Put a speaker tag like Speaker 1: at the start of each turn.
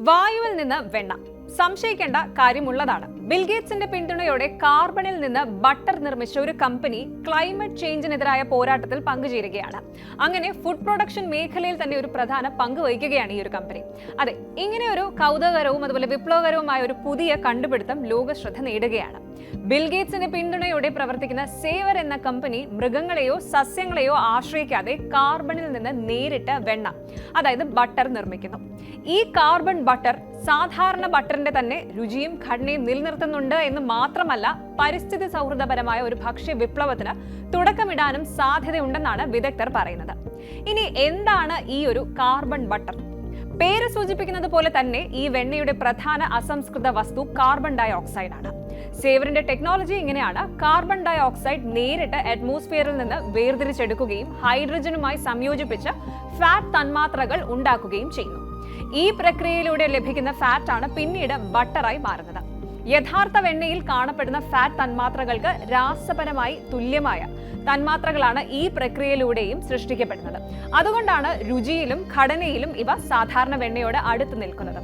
Speaker 1: വായുവിൽ നിന്ന് വെണ്ണ സംശയിക്കേണ്ട കാര്യമുള്ളതാണ്. ബിൽഗേറ്റ്സിന്റെ പിന്തുണയോടെ കാർബണിൽ നിന്ന് ബട്ടർ നിർമ്മിച്ച ഒരു കമ്പനി ക്ലൈമറ്റ് ചേഞ്ചിനെതിരായ പോരാട്ടത്തിൽ പങ്കുചേരുകയാണ്. അങ്ങനെ ഫുഡ് പ്രൊഡക്ഷൻ മേഖലയിൽ തന്നെ ഒരു പ്രധാന പങ്ക് വഹിക്കുകയാണ് ഈ ഒരു കമ്പനി. അതെ, ഇങ്ങനെ ഒരു കൗതുകകരവും അതുപോലെ വിപ്ലവകരവുമായ ഒരു പുതിയ കണ്ടുപിടുത്തം ലോക ശ്രദ്ധ നേടുകയാണ്. ബിൽഗേറ്റ്സിന്റെ പിന്തുണയോടെ പ്രവർത്തിക്കുന്ന സേവർ എന്ന കമ്പനി മൃഗങ്ങളെയോ സസ്യങ്ങളെയോ ആശ്രയിക്കാതെ കാർബണിൽ നിന്ന് നേരിട്ട് വെണ്ണ, അതായത് ബട്ടർ നിർമ്മിക്കുന്നു. ഈ കാർബൺ ബട്ടർ സാധാരണ ബട്ടറിന്റെ തന്നെ രുചിയും ഘടനയും നിലനിർത്തുന്നുണ്ട് എന്ന് മാത്രമല്ല, പരിസ്ഥിതി സൗഹൃദപരമായ ഒരു ഭക്ഷ്യ വിപ്ലവത്തിന് തുടക്കമിടാനും സാധ്യതയുണ്ടെന്നാണ് വിദഗ്ധർ പറയുന്നത്. ഇനി എന്താണ് ഈ ഒരു കാർബൺ ബട്ടർ? പേര് സൂചിപ്പിക്കുന്നത് പോലെ തന്നെ ഈ വെണ്ണയുടെ പ്രധാന അസംസ്കൃത വസ്തു കാർബൺ ഡൈ ഓക്സൈഡ് ആണ്. സേവറിന്റെ ടെക്നോളജി ഇങ്ങനെയാണ്: കാർബൺ ഡൈ ഓക്സൈഡ് നേരിട്ട് അറ്റ്മോസ്ഫിയറിൽ നിന്ന് വേർതിരിച്ചെടുക്കുകയും ഹൈഡ്രജനുമായി സംയോജിപ്പിച്ച് ഫാറ്റ് തന്മാത്രകൾ ഉണ്ടാക്കുകയും ചെയ്യുന്നു. ഈ പ്രക്രിയയിലൂടെ ലഭിക്കുന്ന ഫാറ്റ് ആണ് പിന്നീട് ബട്ടറായി മാറുന്നത്. യഥാർത്ഥ വെണ്ണയിൽ കാണപ്പെടുന്ന ഫാറ്റ് തന്മാത്രകൾക്ക് രാസപരമായി തുല്യമായ തന്മാത്രകളാണ് ഈ പ്രക്രിയയിലൂടെയും സൃഷ്ടിക്കപ്പെടുന്നത്. അതുകൊണ്ടാണ് രുചിയിലും ഘടനയിലും ഇവ സാധാരണ വെണ്ണയോട് അടുത്ത് നിൽക്കുന്നത്.